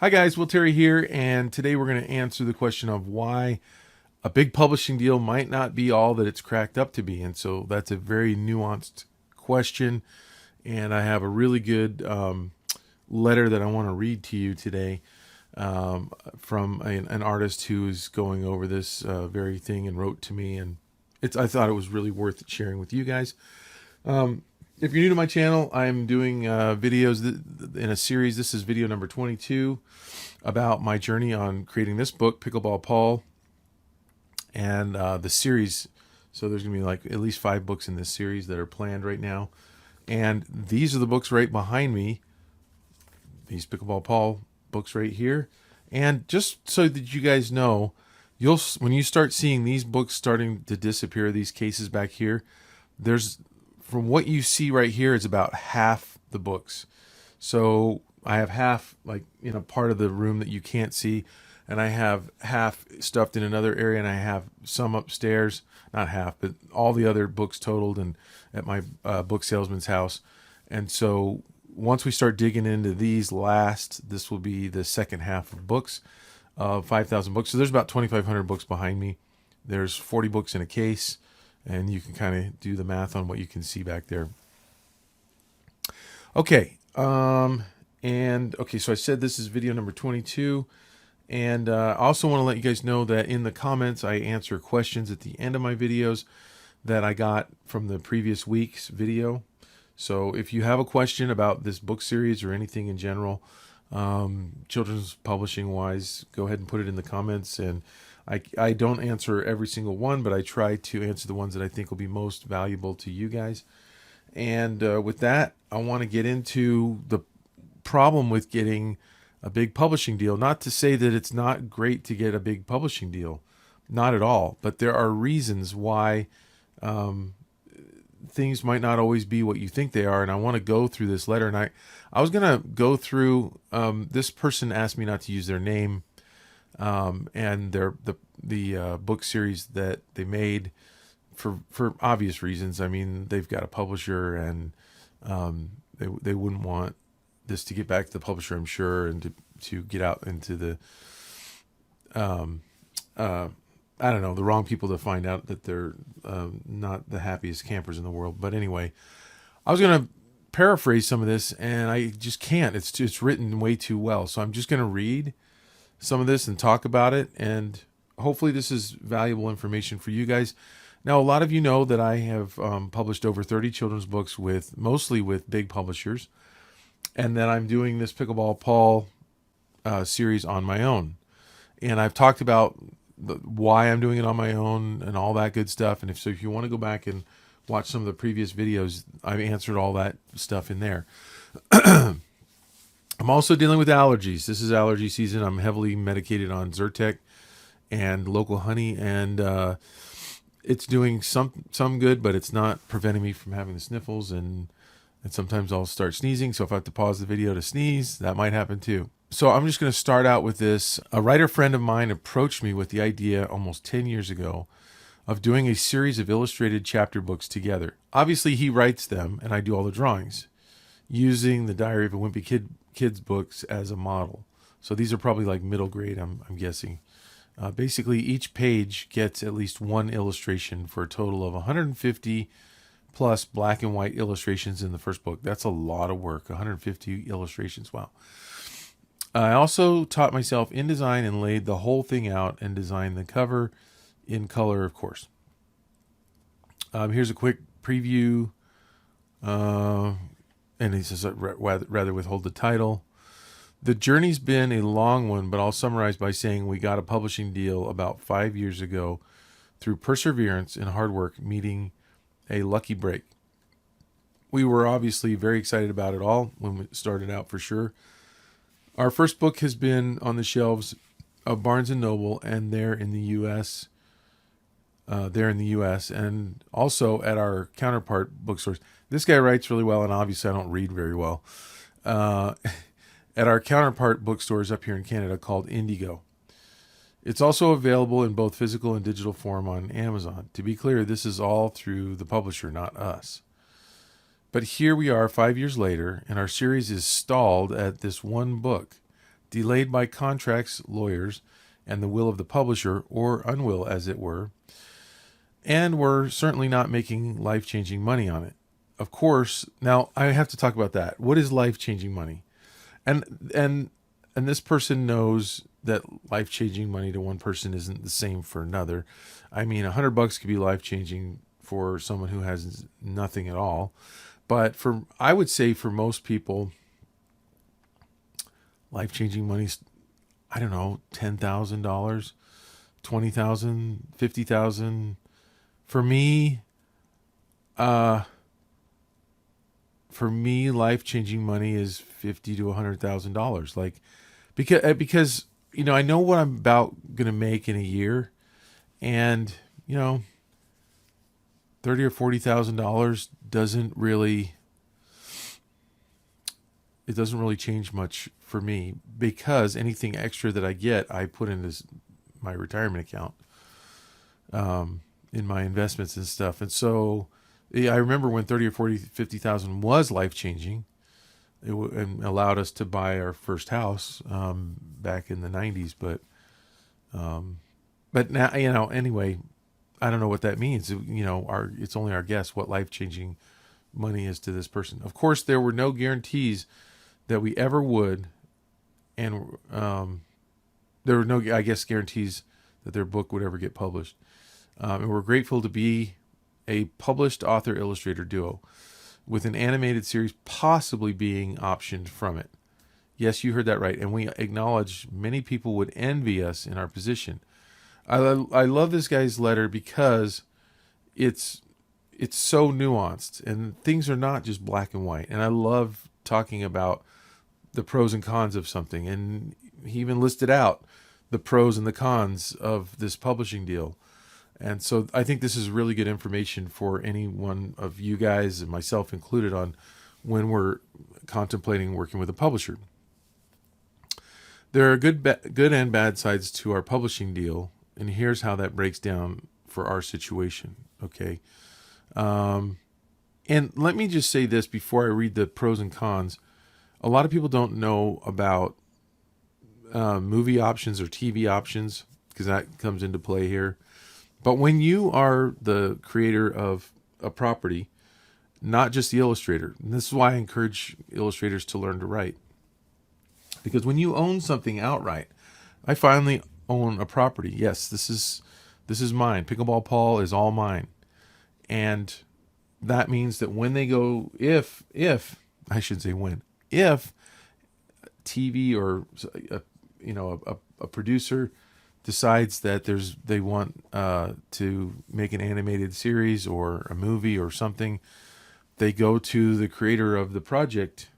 Hi guys, Will Terry here, and today we're going to answer the question of why a big publishing deal might not be all that it's cracked up to be. And so that's a very nuanced question, and I have a really good letter that I want to read to you today from an artist who's going over this very thing and wrote to me, and I thought it was really worth sharing with you guys. If you're new to my channel, I'm doing videos in a series. This is video number 22 about my journey on creating this book, Pickleball Paul, and the series. So there's going to be like at least 5 books in this series that are planned right now. And these are the books right behind me. These Pickleball Paul books right here. And just so that you guys know, when you start seeing these books starting to disappear, these cases back here, from what you see right here is about half the books. So I have half like in a part of the room that you can't see, and I have half stuffed in another area, and I have some upstairs, not half, but all the other books totaled and at my book salesman's house. And so once we start digging into these this will be the second half of books of 5,000 books. So there's about 2,500 books behind me. There's 40 books in a case, and you can kind of do the math on what you can see back there. Okay. So I said this is video number 22. And I also want to let you guys know that in the comments, I answer questions at the end of my videos that I got from the previous week's video. So if you have a question about this book series or anything in general, children's publishing wise, go ahead and put it in the comments. And I don't answer every single one, but I try to answer the ones that I think will be most valuable to you guys. And with that, I want to get into the problem with getting a big publishing deal. Not to say that it's not great to get a big publishing deal, not at all, but there are reasons why things might not always be what you think they are. And I want to go through this letter, and I was going to go through, this person asked me not to use their name, and the book series that they made for obvious reasons. I mean, they've got a publisher, and they wouldn't want this to get back to the publisher, I'm sure, and to get out into the I don't know, the wrong people to find out that they're not the happiest campers in the world. But anyway, I was going to paraphrase some of this, and I just can't. It's written way too well. So I'm just going to read some of this and talk about it, and hopefully this is valuable information for you guys. Now, a lot of you know that I have published over 30 children's books mostly with big publishers, and that I'm doing this Pickleball Paul series on my own. And I've talked about why I'm doing it on my own and all that good stuff. And if you want to go back and watch some of the previous videos, I've answered all that stuff in there. I'm also dealing with allergies. This is allergy season. I'm heavily medicated on Zyrtec and local honey, and it's doing some good, but it's not preventing me from having the sniffles, and sometimes I'll start sneezing. So if I have to pause the video to sneeze, that might happen too. So I'm just going to start out with this. A writer friend of mine approached me with the idea almost 10 years ago of doing a series of illustrated chapter books together. Obviously, he writes them, and I do all the drawings, using the Diary of a Wimpy Kids books as a model. So these are probably like middle grade, I'm guessing. Basically, each page gets at least one illustration for a total of 150 plus black and white illustrations in the first book. That's a lot of work, 150 illustrations. Wow. I also taught myself InDesign and laid the whole thing out and designed the cover in color, of course. Here's a quick preview. And he says, rather withhold the title. The journey's been a long one, but I'll summarize by saying we got a publishing deal about 5 years ago through perseverance and hard work, meeting a lucky break. We were obviously very excited about it all when we started out, for sure. Our first book has been on the shelves of Barnes & Noble and there in the U.S., and also at our counterpart bookstores. This guy writes really well, and obviously I don't read very well. At our counterpart bookstores up here in Canada called Indigo. It's also available in both physical and digital form on Amazon. To be clear, this is all through the publisher, not us. But here we are 5 years later, and our series is stalled at this one book. delayed by contracts, lawyers, and the will of the publisher, or unwill, as it were, and we're certainly not making life-changing money on it. Of course, now I have to talk about that. What is life-changing money? And this person knows that life-changing money to one person isn't the same for another. I mean, $100 could be life-changing for someone who has nothing at all. But I would say for most people, life-changing money's, I don't know, $10,000, $20,000, $50,000. For me, life-changing money is $50,000 to $100,000. Like, because I know what I'm about gonna make in a year, and $30,000 or $40,000 doesn't really change much for me, because anything extra that I get, I put into my retirement account, in my investments and stuff. And so, I remember when 30 or 40, 50,000 was life changing. And allowed us to buy our first house, back in the 90s. But now, anyway, I don't know what that means. It's only our guess what life changing money is to this person. Of course, there were no guarantees that we ever would, and there were no, I guess, guarantees that their book would ever get published. And we're grateful to be a published author-illustrator duo, with an animated series possibly being optioned from it. Yes, you heard that right. And we acknowledge many people would envy us in our position. I love this guy's letter because it's so nuanced, and things are not just black and white. And I love talking about the pros and cons of something. And he even listed out the pros and the cons of this publishing deal. And so I think this is really good information for any one of you guys, and myself included, on when we're contemplating working with a publisher. There are good and bad sides to our publishing deal, and here's how that breaks down for our situation. Okay. And let me just say this before I read the pros and cons. A lot of people don't know about movie options or TV options, because that comes into play here. But when you are the creator of a property, not just the illustrator, and this is why I encourage illustrators to learn to write, because when you own something outright, I finally own a property. Yes, this is mine. Pickleball Paul is all mine. And that means that when they go, if I should say when, if TV or a producer decides that they want to make an animated series or a movie or something, they go to the creator of the project,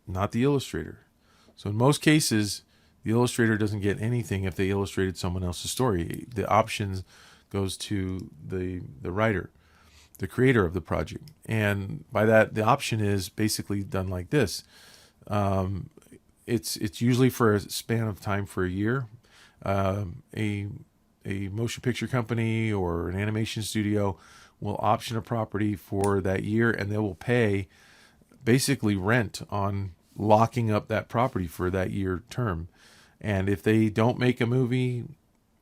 not the illustrator. So in most cases, the illustrator doesn't get anything if they illustrated someone else's story. The options goes to the writer, the creator of the project. And by that, the option is basically done like this. It's usually for a span of time for a year. A motion picture company or an animation studio will option a property for that year, and they will pay basically rent on locking up that property for that year term. And if they don't make a movie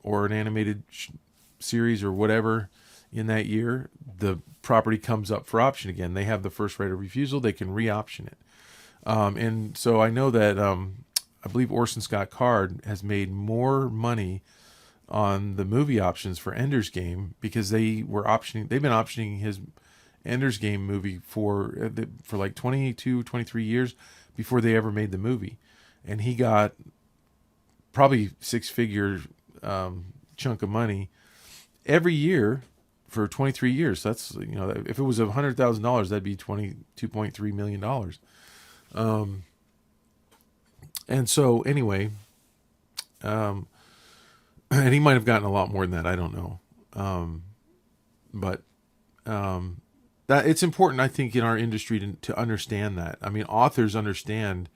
or an animated series or whatever in that year, the property comes up for option again. They have the first right of refusal. They can re-option it. And so I know that I believe Orson Scott Card has made more money on the movie options for Ender's Game, because they've been optioning his Ender's Game movie for like 22, 23 years before they ever made the movie. And he got probably six-figure chunk of money every year for 23 years. So that's, if it was $100,000, that'd be $22.3 million. And so anyway, and he might have gotten a lot more than that. I don't know. But that it's important, I think, in our industry to understand that. I mean, authors understand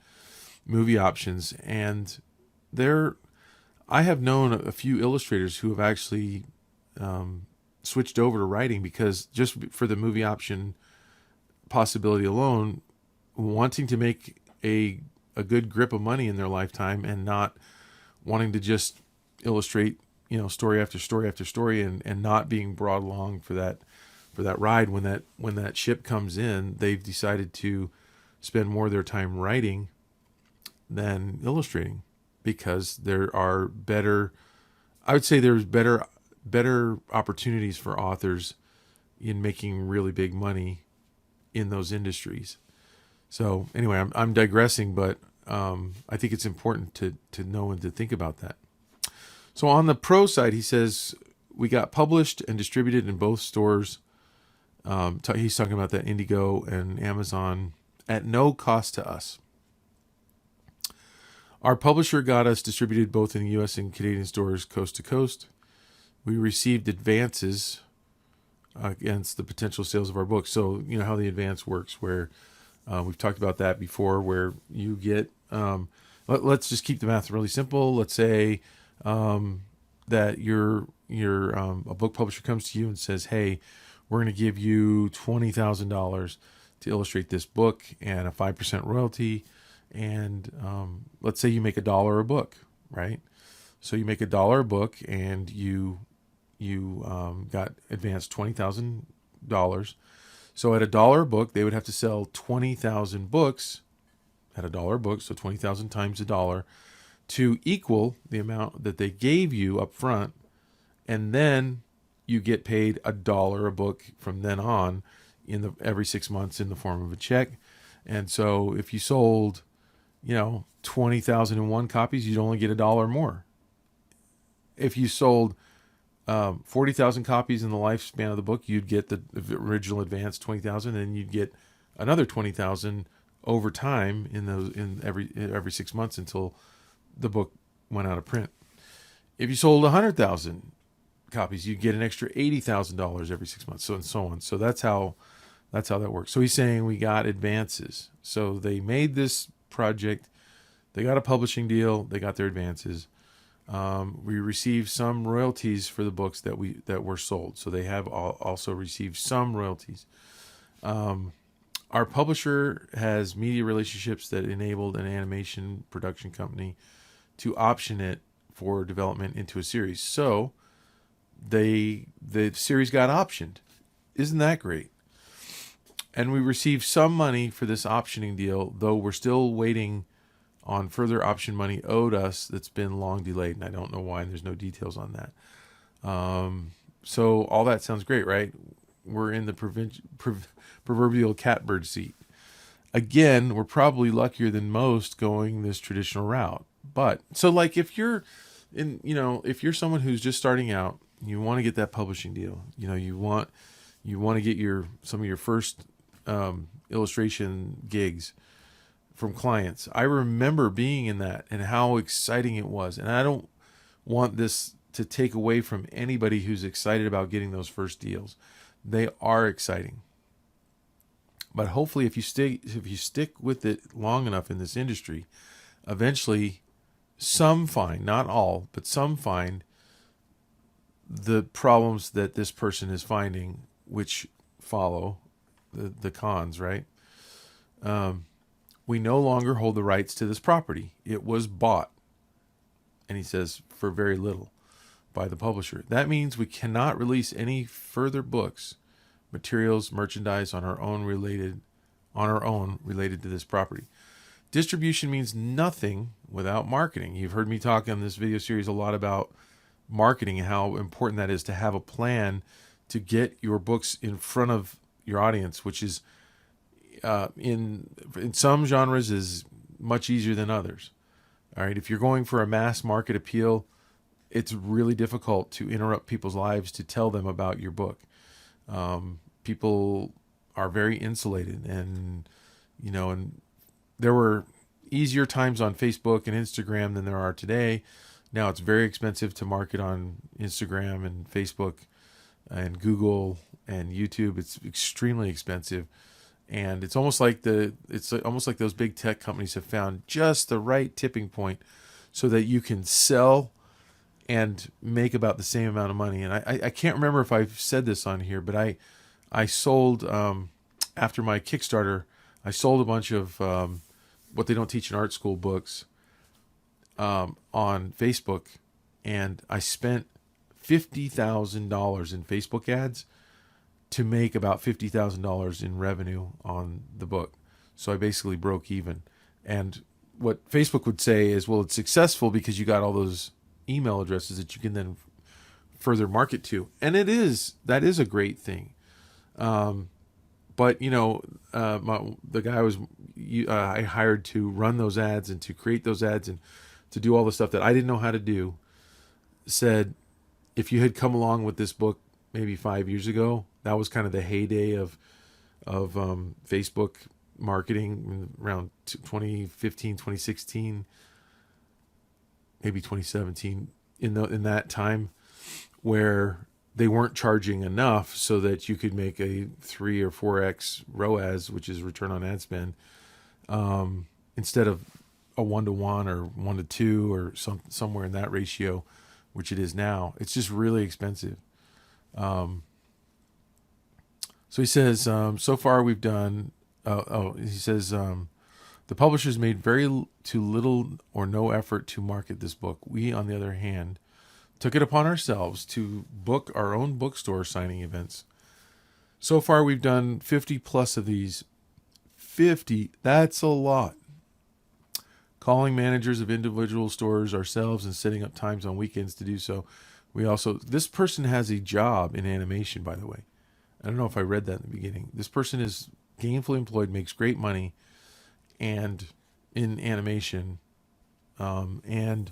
movie options, and I have known a few illustrators who have actually switched over to writing, because just for the movie option possibility alone, wanting to make a a good grip of money in their lifetime and not wanting to just illustrate, story after story after story, and not being brought along for that ride. When that ship comes in, they've decided to spend more of their time writing than illustrating, because there are better, I would say there's better opportunities for authors in making really big money in those industries. So anyway, I'm digressing, but I think it's important to know and to think about that. So on the pro side, he says we got published and distributed in both stores. He's talking about that Indigo and Amazon at no cost to us. Our publisher got us distributed both in the U.S. and Canadian stores coast to coast. We received advances against the potential sales of our books. So you know how the advance works, where we've talked about that before, where you get, let's just keep the math really simple. Let's say that a book publisher comes to you and says, hey, we're going to give you $20,000 to illustrate this book and a 5% royalty. And let's say you make $1 a book, right? So you make $1 a book, and you got advanced $20,000. So at $1 a book, they would have to sell 20,000 books at $1 a book, so 20,000 times $1, to equal the amount that they gave you up front, and then you get paid $1 a book from then on every 6 months in the form of a check. And so if you sold 20,001 copies, you'd only get $1 more. If you sold 40,000 copies in the lifespan of the book, you'd get the original advance 20,000, and you'd get another 20,000 over time in every 6 months until the book went out of print. If you sold 100,000 copies, you'd get an extra $80,000 every 6 months, so and so on. So that's how that works. So he's saying we got advances. So they made this project, they got a publishing deal, they got their advances. We received some royalties for the books that were sold. So they have also received some royalties. Our publisher has media relationships that enabled an animation production company to option it for development into a series. So the series got optioned. Isn't that great? And we received some money for this optioning deal, though we're still waiting on further option money owed us that's been long delayed, and I don't know why, and there's no details on that. So all that sounds great, right? We're in the proverbial catbird seat. Again, we're probably luckier than most going this traditional route. But so like if you're someone who's just starting out, you want to get that publishing deal, you want to get some of your first illustration gigs from clients. I remember being in that and how exciting it was. And I don't want this to take away from anybody who's excited about getting those first deals. They are exciting. But hopefully if you stick with it long enough in this industry, eventually some find, not all, but some find the problems that this person is finding, which follow the cons, right? We no longer hold the rights to this property. It was bought, and he says, for very little by the publisher. That means we cannot release any further books, materials, merchandise on our own related to this property. Distribution means nothing without marketing. You've heard me talk in this video series a lot about marketing and how important that is, to have a plan to get your books in front of your audience, which is in some genres is much easier than others. All right, if you're going for a mass market appeal, it's really difficult to interrupt people's lives to tell them about your book. People are very insulated, and there were easier times on Facebook and Instagram than there are today. Now it's very expensive to market on Instagram and Facebook and Google and YouTube. It's extremely expensive. And it's almost like those big tech companies have found just the right tipping point so that you can sell and make about the same amount of money. And I can't remember if I've said this on here, but I sold, after my Kickstarter, I sold a bunch of what they don't teach in art school books on Facebook, and I spent $50,000 in Facebook ads to make about $50,000 in revenue on the book. So I basically broke even. And what Facebook would say is, well, it's successful because you got all those email addresses that you can then further market to. And that is a great thing. But the guy I hired to run those ads and to create those ads and to do all the stuff that I didn't know how to do, said, if you had come along with this book maybe 5 years ago, that was kind of the heyday of Facebook marketing around 2015, 2016, maybe 2017, in that time, where they weren't charging enough so that you could make a 3 or 4x ROAS, which is return on ad spend, instead of a 1-to-1 or 1-to-2 or somewhere in that ratio, which it is now. It's just really expensive. So he says, so far we've done, he says, the publishers made very to little or no effort to market this book. We, on the other hand, took it upon ourselves to book our own bookstore signing events. So far we've done 50 plus of these. 50, that's a lot. Calling managers of individual stores ourselves and setting up times on weekends to do so. This person has a job in animation, by the way. I don't know if I read that in the beginning. This person is gainfully employed, makes great money, and in animation, and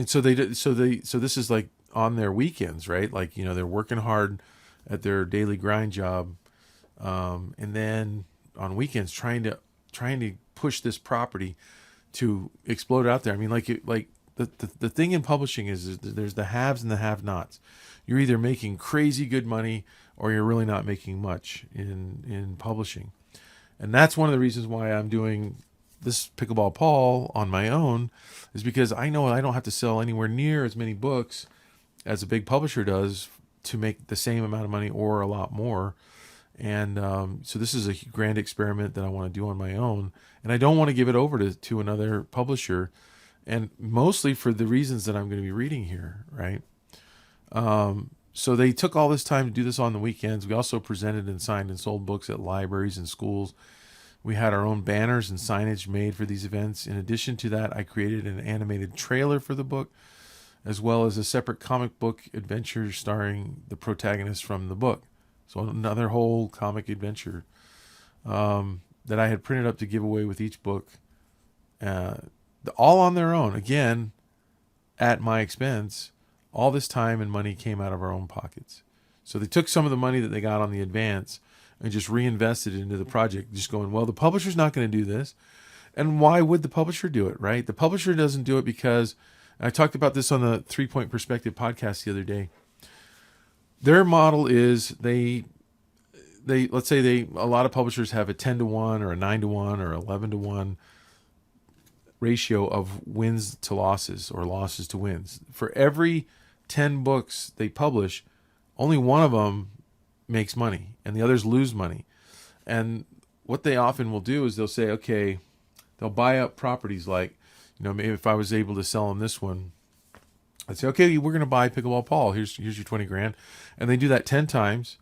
so this is like on their weekends, right? Like, they're working hard at their daily grind job, and then on weekends trying to push this property to explode out there. I mean, the thing in publishing is there's the haves and the have-nots. You're either making crazy good money or you're really not making much in publishing. And that's one of the reasons why I'm doing this Pickleball Paul on my own, is because I know I don't have to sell anywhere near as many books as a big publisher does to make the same amount of money or a lot more. And so this is a grand experiment that I want to do on my own. And I don't want to give it over to another publisher, and mostly for the reasons that I'm going to be reading here, right? So they took all this time to do this on the weekends. We also presented and signed and sold books at libraries and schools. We had our own banners and signage made for these events. In addition to that, I created an animated trailer for the book, as well as a separate comic book adventure starring the protagonist from the book. So another whole comic adventure that I had printed up to give away with each book, all on their own, again, at my expense. All this time and money came out of our own pockets. So they took some of the money that they got on the advance and just reinvested it into the project, just going, well, the publisher's not going to do this. And why would the publisher do it, right? The publisher doesn't do it because, I talked about this on the 3-Point Perspective podcast the other day. Their model is a lot of publishers have a 10-to-1 or a 9-to-1 or 11-to-1 ratio of wins to losses or losses to wins. For every 10 books they publish, only one of them makes money and the others lose money. And what they often will do is they'll say, okay, they'll buy up properties like, maybe if I was able to sell them this one, I'd say, okay, we're going to buy Pickleball Paul. Here's your 20 grand. And they do that 10 times.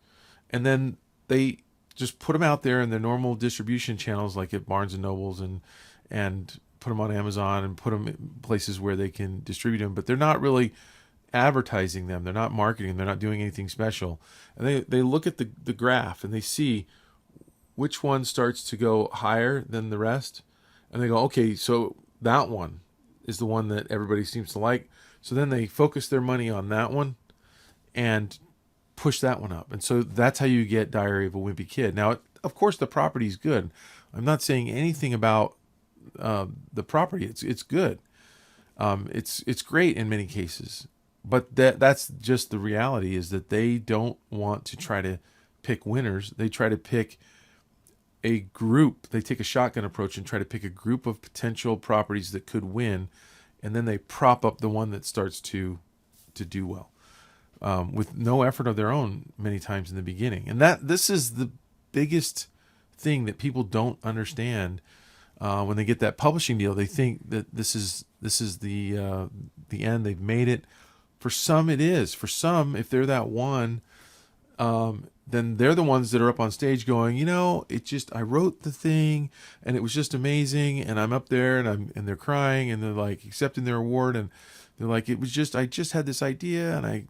And then they just put them out there in their normal distribution channels, like at Barnes and Nobles, and put them on Amazon and put them in places where they can distribute them. But they're not really advertising them. They're not marketing. They're not doing anything special. And they look at the graph and they see which one starts to go higher than the rest. And they go, okay, so that one is the one that everybody seems to like. So then they focus their money on that one and push that one up. And so that's how you get Diary of a Wimpy Kid. Now, of course, the property's good. I'm not saying anything about the property. It's good. It's great in many cases. But that's just the reality, is that they don't want to try to pick winners. They try to pick a group. They take a shotgun approach and try to pick a group of potential properties that could win, and then they prop up the one that starts to do well, with no effort of their own many times in the beginning. And this is the biggest thing that people don't understand. When they get that publishing deal, they think that this is the end. They've made it. For some, it is. For some, if they're that one, then they're the ones that are up on stage going, I wrote the thing and it was just amazing, and I'm up there and they're crying and they're like accepting their award, and they're like, I just had this idea and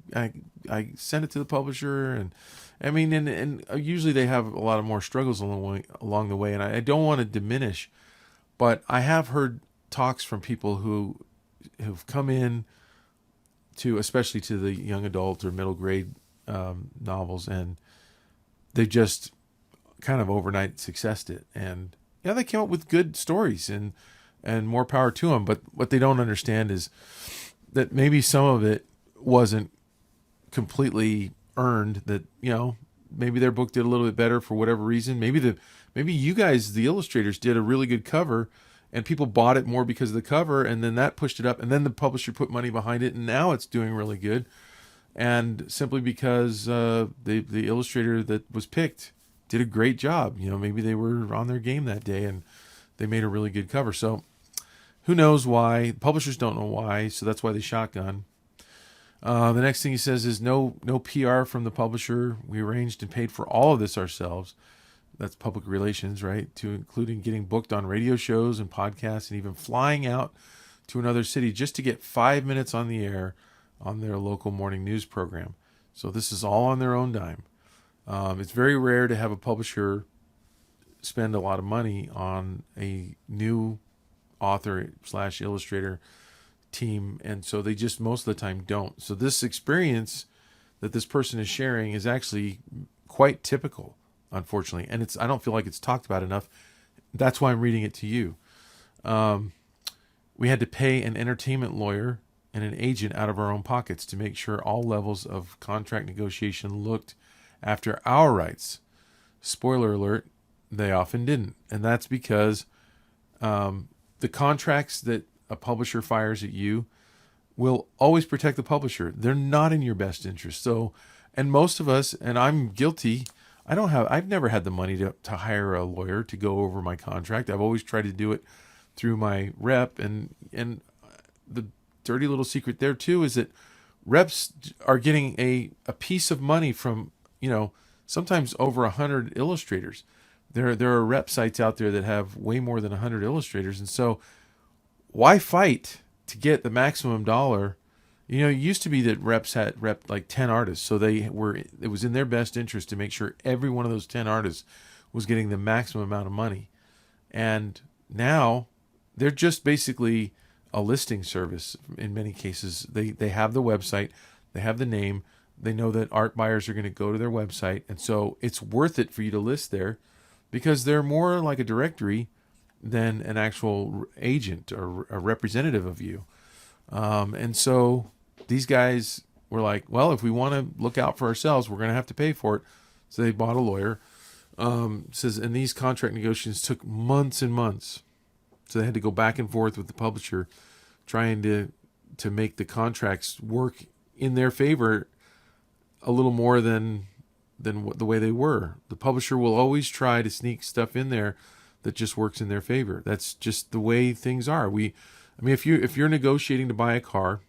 I sent it to the publisher, and I mean, and usually they have a lot of more struggles along the way, and I don't want to diminish, but I have heard talks from people who have come in especially to the young adult or middle grade novels, and they just kind of overnight successed it. And they came up with good stories, and more power to them. But what they don't understand is that maybe some of it wasn't completely earned, that, maybe their book did a little bit better for whatever reason. Maybe you guys, the illustrators, did a really good cover and people bought it more because of the cover, and then that pushed it up, and then the publisher put money behind it, and now it's doing really good. And simply because the illustrator that was picked did a great job. Maybe they were on their game that day and they made a really good cover. So who knows why? Publishers don't know why, so that's why they shotgun. The next thing he says is no PR from the publisher. We arranged and paid for all of this ourselves. That's public relations, right? To including getting booked on radio shows and podcasts, and even flying out to another city just to get 5 minutes on the air on their local morning news program. So this is all on their own dime. It's very rare to have a publisher spend a lot of money on a new author / illustrator team, and so they just most of the time don't. So this experience that this person is sharing is actually quite typical, unfortunately, and I don't feel like it's talked about enough. That's why I'm reading it to you. We had to pay an entertainment lawyer and an agent out of our own pockets to make sure all levels of contract negotiation looked after our rights. Spoiler alert, they often didn't. And that's because the contracts that a publisher fires at you will always protect the publisher. They're not in your best interest. So, and most of us, and I'm guilty, I've never had the money to hire a lawyer to go over my contract. I've always tried to do it through my rep. And the dirty little secret there too is that reps are getting a piece of money from, sometimes over 100 illustrators. There are rep sites out there that have way more than 100 illustrators. And so why fight to get the maximum dollar? It used to be that reps had like 10 artists. So it was in their best interest to make sure every one of those 10 artists was getting the maximum amount of money. And now they're just basically a listing service in many cases. They have the website, they have the name, they know that art buyers are going to go to their website. And so it's worth it for you to list there because they're more like a directory than an actual agent or a representative of you. And so these guys were like, well, if we want to look out for ourselves, we're going to have to pay for it. So they bought a lawyer. Says, and these contract negotiations took months and months. So they had to go back and forth with the publisher, trying to make the contracts work in their favor a little more than the way they were. The publisher will always try to sneak stuff in there that just works in their favor. That's just the way things are. If you're negotiating to buy a car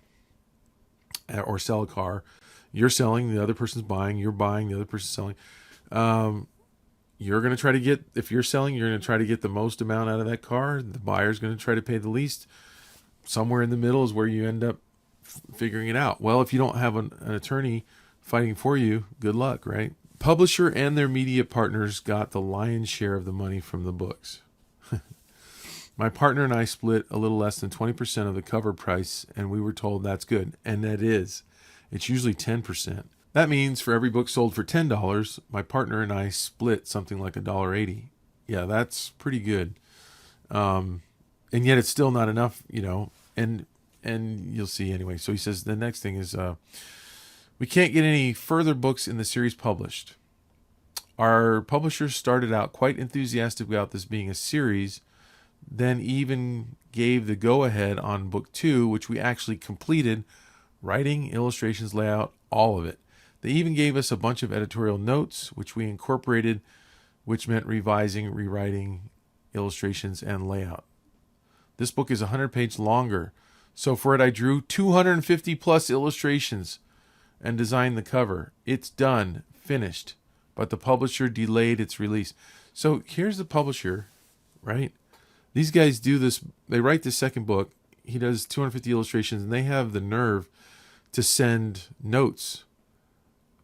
or sell a car, you're selling, the other person's buying, you're buying, the other person's selling. You're going to try to get, if you're selling, you're going to try to get the most amount out of that car. The buyer's going to try to pay the least. Somewhere in the middle is where you end up figuring it out. Well, if you don't have an attorney fighting for you, good luck, right? Publisher and their media partners got the lion's share of the money from the books. My partner and I split a little less than 20% of the cover price, and we were told that's good. And that is. It's usually 10%. That means for every book sold for $10, my partner and I split something like $1.80. Yeah, that's pretty good. And yet it's still not enough, and you'll see anyway. So he says the next thing is we can't get any further books in the series published. Our publishers started out quite enthusiastic about this being a series, then even gave the go-ahead on book 2, which we actually completed, writing, illustrations, layout, all of it. They even gave us a bunch of editorial notes, which we incorporated which meant revising, rewriting illustrations, and layout. This book is 100 pages longer, so for it I drew 250 plus illustrations and designed the cover. It's done, finished, but the publisher delayed its release. So here's the publisher, right? These guys do this, they write the second book, he does 250 illustrations, and they have the nerve to send notes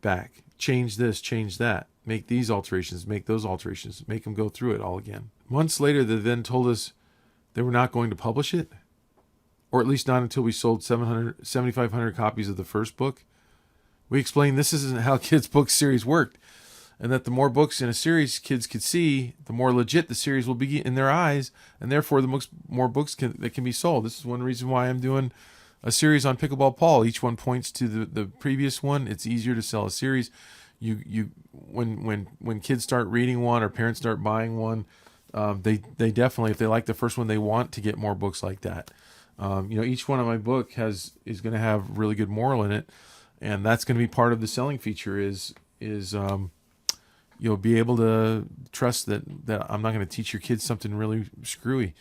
back. Change this, change that, make these alterations, make those alterations, make them go through it all again. Months later, they then told us they were not going to publish it, or at least not until we sold 7,500 copies of the first book. We explained this isn't how kids' book series worked, and that the more books in a series kids could see, the more legit the series will be in their eyes, and therefore the more books that can be sold. This is one reason why I'm doing a series on Pickleball Paul. Each one points to the previous one. It's easier to sell a series. When kids start reading one or parents start buying one, they definitely, if they like the first one, they want to get more books like that. Each one of my book is going to have really good moral in it, and that's going to be part of the selling feature. Is you'll be able to trust that I'm not going to teach your kids something really screwy.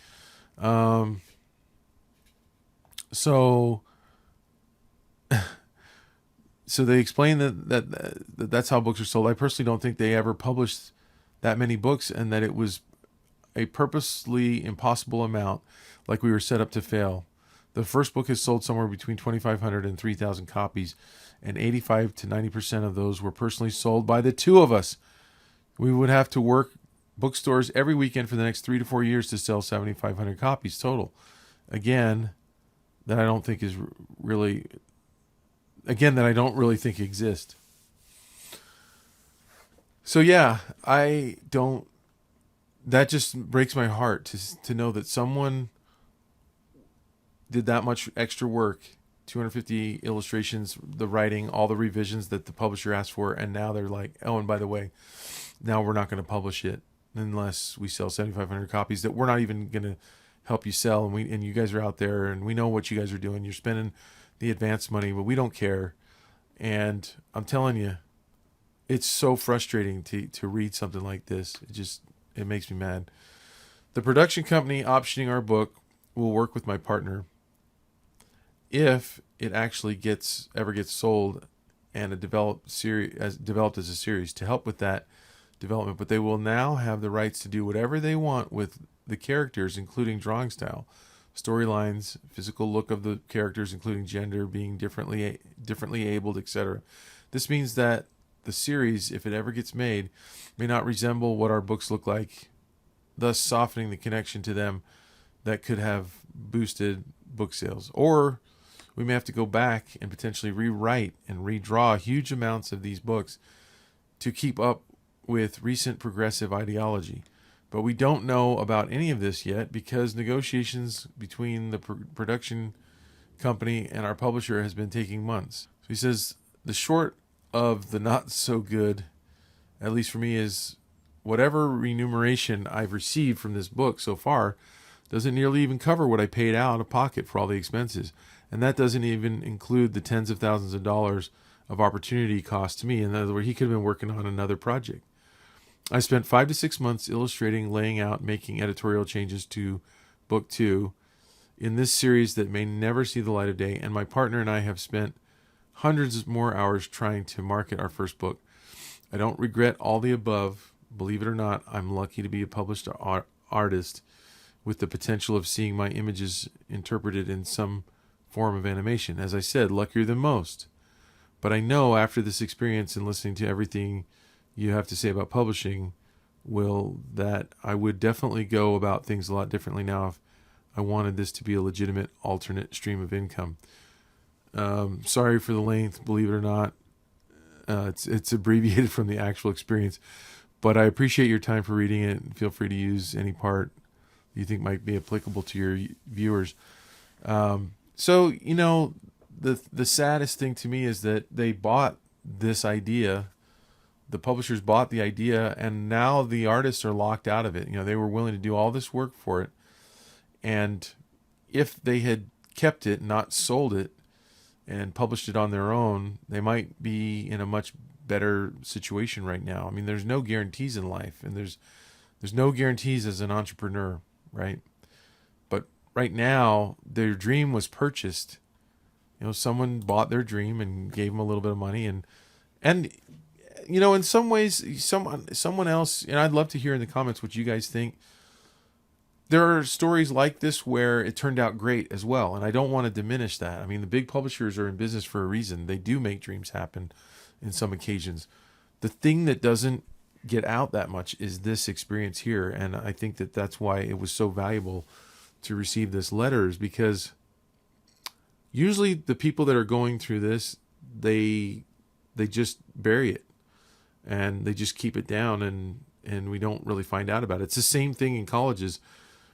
So they explain that's how books are sold. I personally don't think they ever published that many books, and that it was a purposely impossible amount, like we were set up to fail. The first book has sold somewhere between 2,500 and 3,000 copies, and 85 to 90% of those were personally sold by the two of us. We would have to work bookstores every weekend for the next 3 to 4 years to sell 7,500 copies total. Again, that I don't think think exist. So yeah, that just breaks my heart to know that someone did that much extra work, 250 illustrations, the writing, all the revisions that the publisher asked for, and now they're like, oh, and by the way, now we're not going to publish it unless we sell 7,500 copies that we're not even going to help you sell, and you guys are out there, and we know what you guys are doing. You're spending the advance money, but we don't care. And I'm telling you, it's so frustrating to read something like this. It makes me mad. The production company optioning our book will work with my partner if it actually ever gets sold and developed as a series to help with that development. But they will now have the rights to do whatever they want with the characters, including drawing style, storylines, physical look of the characters, including gender, being differently abled, etc. This means that the series, if it ever gets made, may not resemble what our books look like, thus softening the connection to them that could have boosted book sales. Or we may have to go back and potentially rewrite and redraw huge amounts of these books to keep up with recent progressive ideology. But we don't know about any of this yet because negotiations between the production company and our publisher has been taking months. So he says, the short of the not so good, at least for me, is whatever remuneration I've received from this book so far doesn't nearly even cover what I paid out of pocket for all the expenses. And that doesn't even include the tens of thousands of dollars of opportunity cost to me. In other words, he could have been working on another project. I spent 5 to 6 months illustrating, laying out, making editorial changes to book 2 in this series that may never see the light of day, and my partner and I have spent hundreds more hours trying to market our first book. I don't regret all the above. Believe it or not, I'm lucky to be a published artist with the potential of seeing my images interpreted in some form of animation. As I said, luckier than most. But I know after this experience and listening to everything you have to say about publishing, Will, that I would definitely go about things a lot differently now if I wanted this to be a legitimate alternate stream of income. Sorry for the length, believe it or not. It's abbreviated from the actual experience, but I appreciate your time for reading it, and feel free to use any part you think might be applicable to your viewers. So, the saddest thing to me is that they bought this idea. The publishers bought the idea, and now the artists are locked out of it. They were willing to do all this work for it. And if they had kept it, not sold it, and published it on their own, they might be in a much better situation right now. I mean, there's no guarantees in life, and there's no guarantees as an entrepreneur, right? But right now, their dream was purchased. Someone bought their dream and gave them a little bit of money, and in some ways, someone else. And I'd love to hear in the comments what you guys think. There are stories like this where it turned out great as well, and I don't want to diminish that. I mean, the big publishers are in business for a reason. They do make dreams happen in some occasions. The thing that doesn't get out that much is this experience here, and I think that that's why it was so valuable to receive this letter, is because usually the people that are going through this, they just bury it and they just keep it down, and we don't really find out about it. It's the same thing in colleges.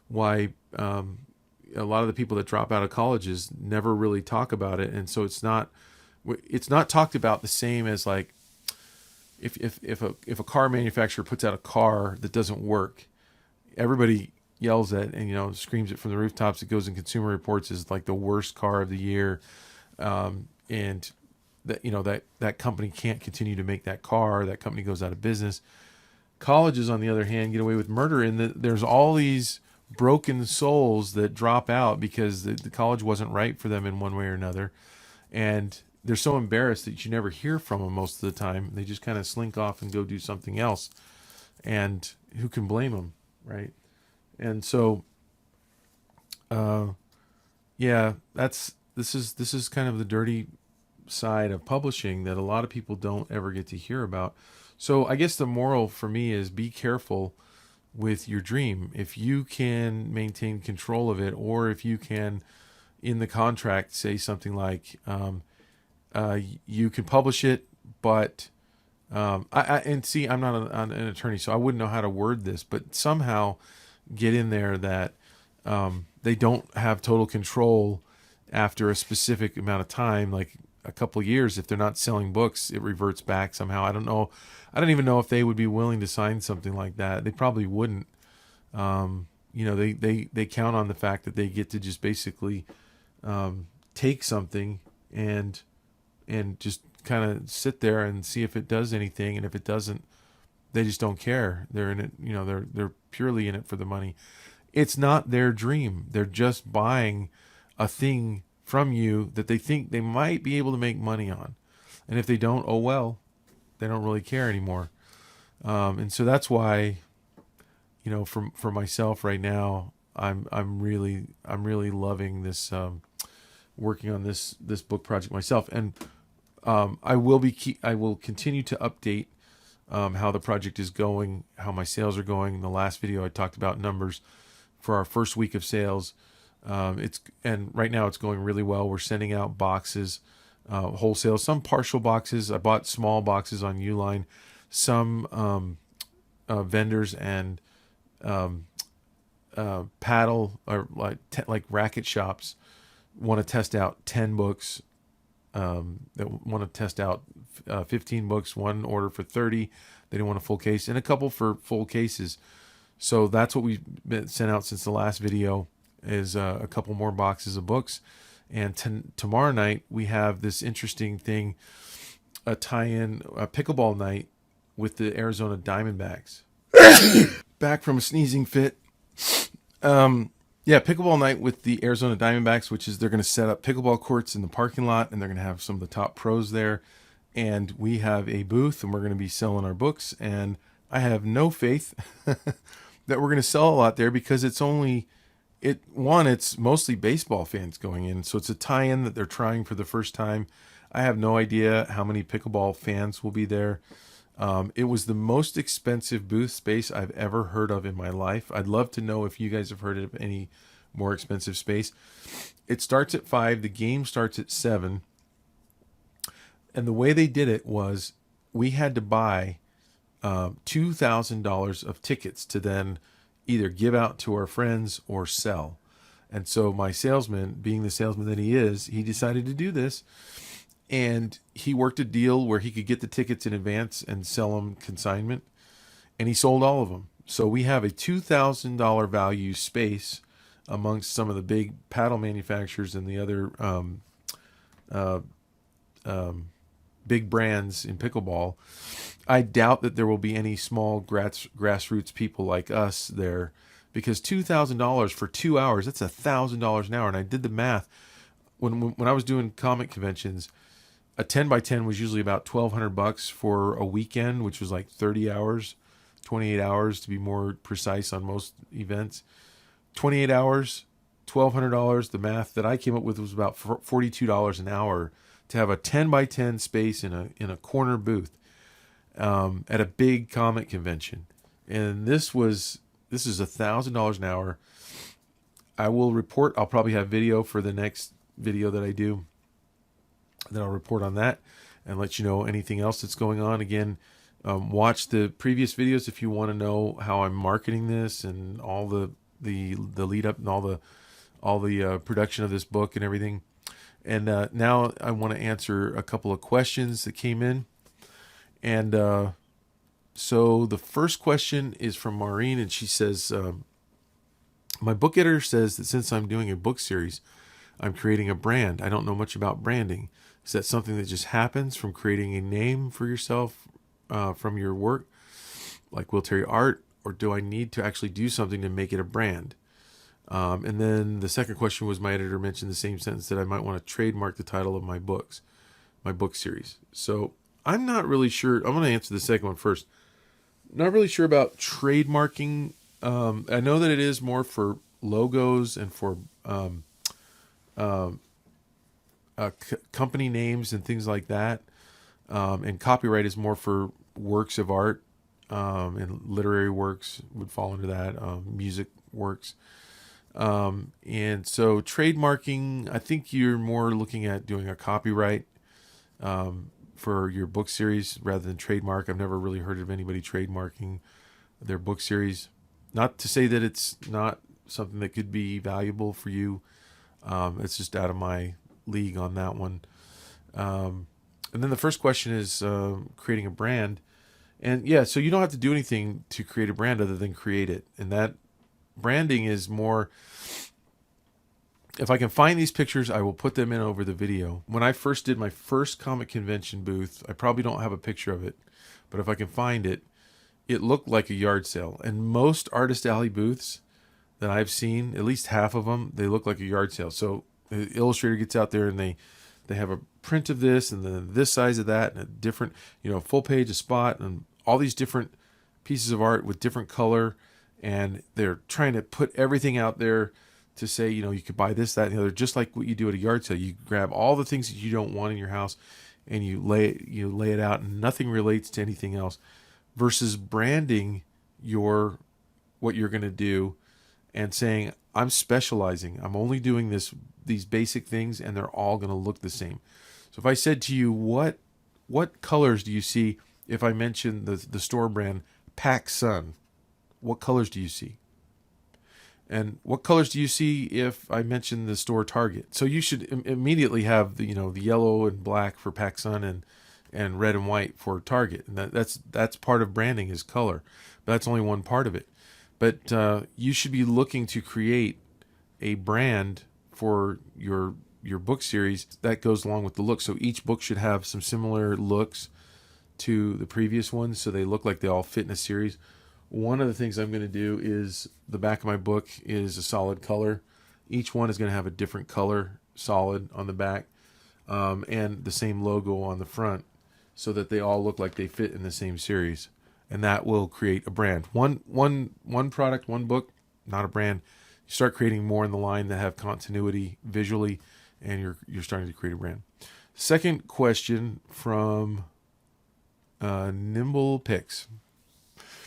Why a lot of the people that drop out of colleges never really talk about it, and so it's not talked about the same as like if a car manufacturer puts out a car that doesn't work, everybody yells at and screams it from the rooftops. It goes in Consumer Reports as like the worst car of the year, and that company can't continue to make that car. That company goes out of business. Colleges, on the other hand, get away with murder, and there's all these broken souls that drop out because the college wasn't right for them in one way or another, and they're so embarrassed that you never hear from them most of the time. They just kind of slink off and go do something else, and who can blame them, right? And so, this is kind of the dirty side of publishing that a lot of people don't ever get to hear about. So I guess the moral for me is be careful with your dream. If you can maintain control of it, or if you can, in the contract, say something like, you can publish it, but I'm not an attorney, so I wouldn't know how to word this, but somehow get in there that they don't have total control after a specific amount of time, like a couple of years. If they're not selling books, it reverts back somehow. I don't know. I don't even know if they would be willing to sign something like that. They probably wouldn't. They count on the fact that they get to just basically take something and just kind of sit there and see if it does anything. And if it doesn't, they just don't care. They're in it. They're purely in it for the money. It's not their dream. They're just buying a thing from you that they think they might be able to make money on. And if they don't, oh well, they don't really care anymore. And so that's why, for myself right now, I'm really loving this, working on this book project myself. And I will continue to update how the project is going, how my sales are going. In the last video, I talked about numbers for our first week of sales. And right now it's going really well. We're sending out boxes, wholesale, some partial boxes. I bought small boxes on Uline. Some vendors and paddle or like racket shops want to test out 10 books. That want to test out 15 books. One order for 30. They didn't want a full case, and a couple for full cases. So that's what we've been sent out since the last video, is a couple more boxes of books. And tomorrow night we have this interesting thing, a tie-in, a pickleball night with the Arizona Diamondbacks. Back from a sneezing fit. Pickleball night with the Arizona Diamondbacks, which is they're going to set up pickleball courts in the parking lot, and they're going to have some of the top pros there. And we have a booth, and we're going to be selling our books. And I have no faith that we're going to sell a lot there, because it's mostly baseball fans going in. So it's a tie-in that they're trying for the first time. I have no idea how many pickleball fans will be there. It was the most expensive booth space I've ever heard of in my life. I'd love to know if you guys have heard of any more expensive space. It starts at 5. The game starts at 7. And the way they did it was we had to buy $2,000 of tickets to then either give out to our friends or sell. And so my salesman, being the salesman that he is, he decided to do this. And he worked a deal where he could get the tickets in advance and sell them consignment. And he sold all of them. So we have a $2,000 value space amongst some of the big paddle manufacturers and the other big brands in pickleball. I doubt that there will be any small grassroots people like us there, because $2,000 for 2 hours, that's $1,000 an hour. And I did the math. When I was doing comic conventions, a 10 by 10 was usually about $1,200 for a weekend, which was like 30 hours, 28 hours to be more precise on most events. 28 hours, $1,200. The math that I came up with was about $42 an hour to have a 10 by 10 space in a corner booth at a big comic convention. And this is $1,000 an hour. I will report. I'll probably have video for the next video that I do. Then I'll report on that and let you know anything else that's going on. Again, watch the previous videos if you want to know how I'm marketing this and all the lead up and all the production of this book and everything. And now I want to answer a couple of questions that came in. And so the first question is from Maureen, and she says, my book editor says that since I'm doing a book series, I'm creating a brand. I don't know much about branding. Is that something that just happens from creating a name for yourself from your work, like Will Terry Art, or do I need to actually do something to make it a brand? And then the second question was, my editor mentioned the same sentence, that I might want to trademark the title of my book series. So I'm not really sure. I'm going to answer the second one first. Not really sure about trademarking. I know that it is more for logos and for company names and things like that. And copyright is more for works of art, and literary works would fall into that, music works. And so trademarking, I think you're more looking at doing a copyright for your book series rather than trademark. I've never really heard of anybody trademarking their book series. Not to say that it's not something that could be valuable for you. It's just out of my league on that one. And then the first question is creating a brand. And yeah, so you don't have to do anything to create a brand other than create it. And that branding is more, if I can find these pictures, I will put them in over the video. When I first did my first comic convention booth, I probably don't have a picture of it, but if I can find it, it looked like a yard sale. And most Artist Alley booths that I've seen, at least half of them, they look like a yard sale. So the illustrator gets out there and they have a print of this and then this size of that and a different, full page, a spot, and all these different pieces of art with different color. And they're trying to put everything out there to say, you could buy this, that, and the other, just like what you do at a yard sale. You grab all the things that you don't want in your house and you lay it out, and nothing relates to anything else, versus branding what you're going to do and saying, I'm specializing. I'm only doing these basic things, and they're all going to look the same. So if I said to you, what colors do you see if I mention the store brand PacSun? What colors do you see? And what colors do you see if I mention the store Target? So you should immediately have the yellow and black for PacSun and red and white for Target. And that's part of branding, is color. But that's only one part of it. But you should be looking to create a brand for your book series that goes along with the look. So each book should have some similar looks to the previous ones, so they look like they all fit in a series. One of the things I'm going to do is the back of my book is a solid color. Each one is going to have a different color, solid, on the back, and the same logo on the front, so that they all look like they fit in the same series. And that will create a brand. One product, one book, not a brand. You start creating more in the line that have continuity visually, and you're starting to create a brand. Second question from Nimble Picks.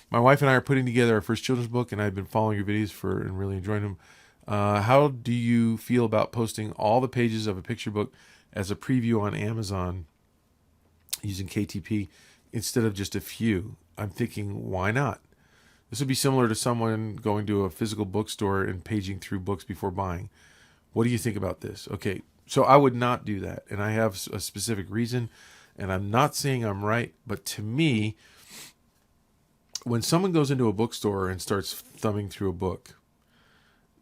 My wife and I are putting together our first children's book, and I've been following your videos and really enjoying them. How do you feel about posting all the pages of a picture book as a preview on Amazon using KTP instead of just a few? I'm thinking, why not? This would be similar to someone going to a physical bookstore and paging through books before buying. What do you think about this? Okay, so I would not do that, and I have a specific reason, and I'm not saying I'm right, but to me, when someone goes into a bookstore and starts thumbing through a book,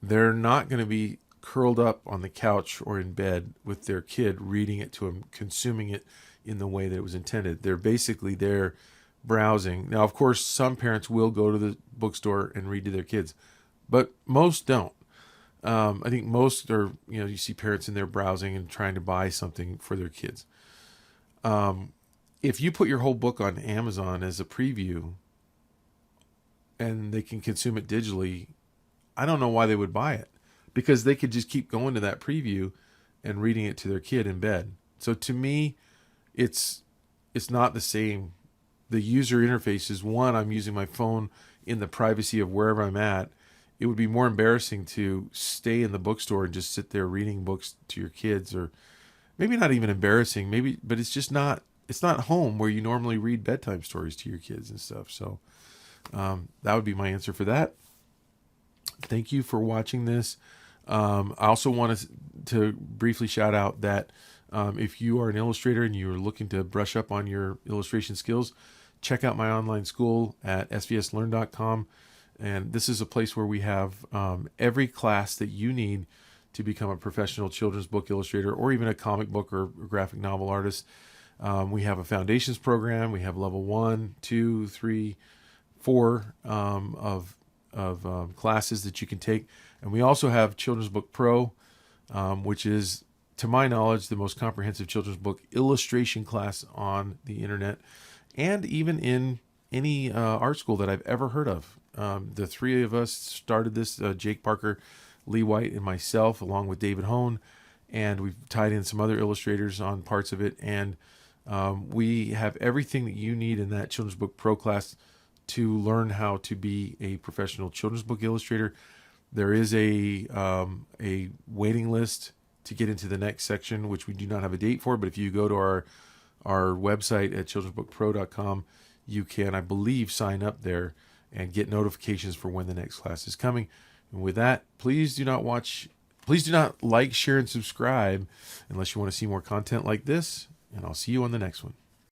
they're not going to be curled up on the couch or in bed with their kid reading it to them, consuming it in the way that it was intended. They're basically there browsing. Now, of course, some parents will go to the bookstore and read to their kids, but most don't. I think most are, you see parents in there browsing and trying to buy something for their kids. If you put your whole book on Amazon as a preview and they can consume it digitally, I don't know why they would buy it, because they could just keep going to that preview and reading it to their kid in bed. So to me, it's not the same. The user interface is one, I'm using my phone in the privacy of wherever I'm at. It would be more embarrassing to stay in the bookstore and just sit there reading books to your kids, or maybe not even embarrassing, but it's just not, it's not home where you normally read bedtime stories to your kids and stuff. So that would be my answer for that. Thank you for watching this. I also want to briefly shout out that if you are an illustrator and you're looking to brush up on your illustration skills, check out my online school at svslearn.com. And this is a place where we have every class that you need to become a professional children's book illustrator, or even a comic book or graphic novel artist. We have a foundations program. We have level 1, 2, 3, 4 of classes that you can take. And we also have Children's Book Pro, which is, to my knowledge, the most comprehensive children's book illustration class on the internet, and even in any art school that I've ever heard of. The three of us started this, Jake Parker, Lee White, and myself, along with David Hone, and we've tied in some other illustrators on parts of it. And we have everything that you need in that Children's Book Pro class to learn how to be a professional children's book illustrator. There is a waiting list to get into the next section, which we do not have a date for, but if you go to our website at childrensbookpro.com, you can, I believe, sign up there and get notifications for when the next class is coming. And with that, please do not like, share, and subscribe unless you want to see more content like this, and I'll see you on the next one.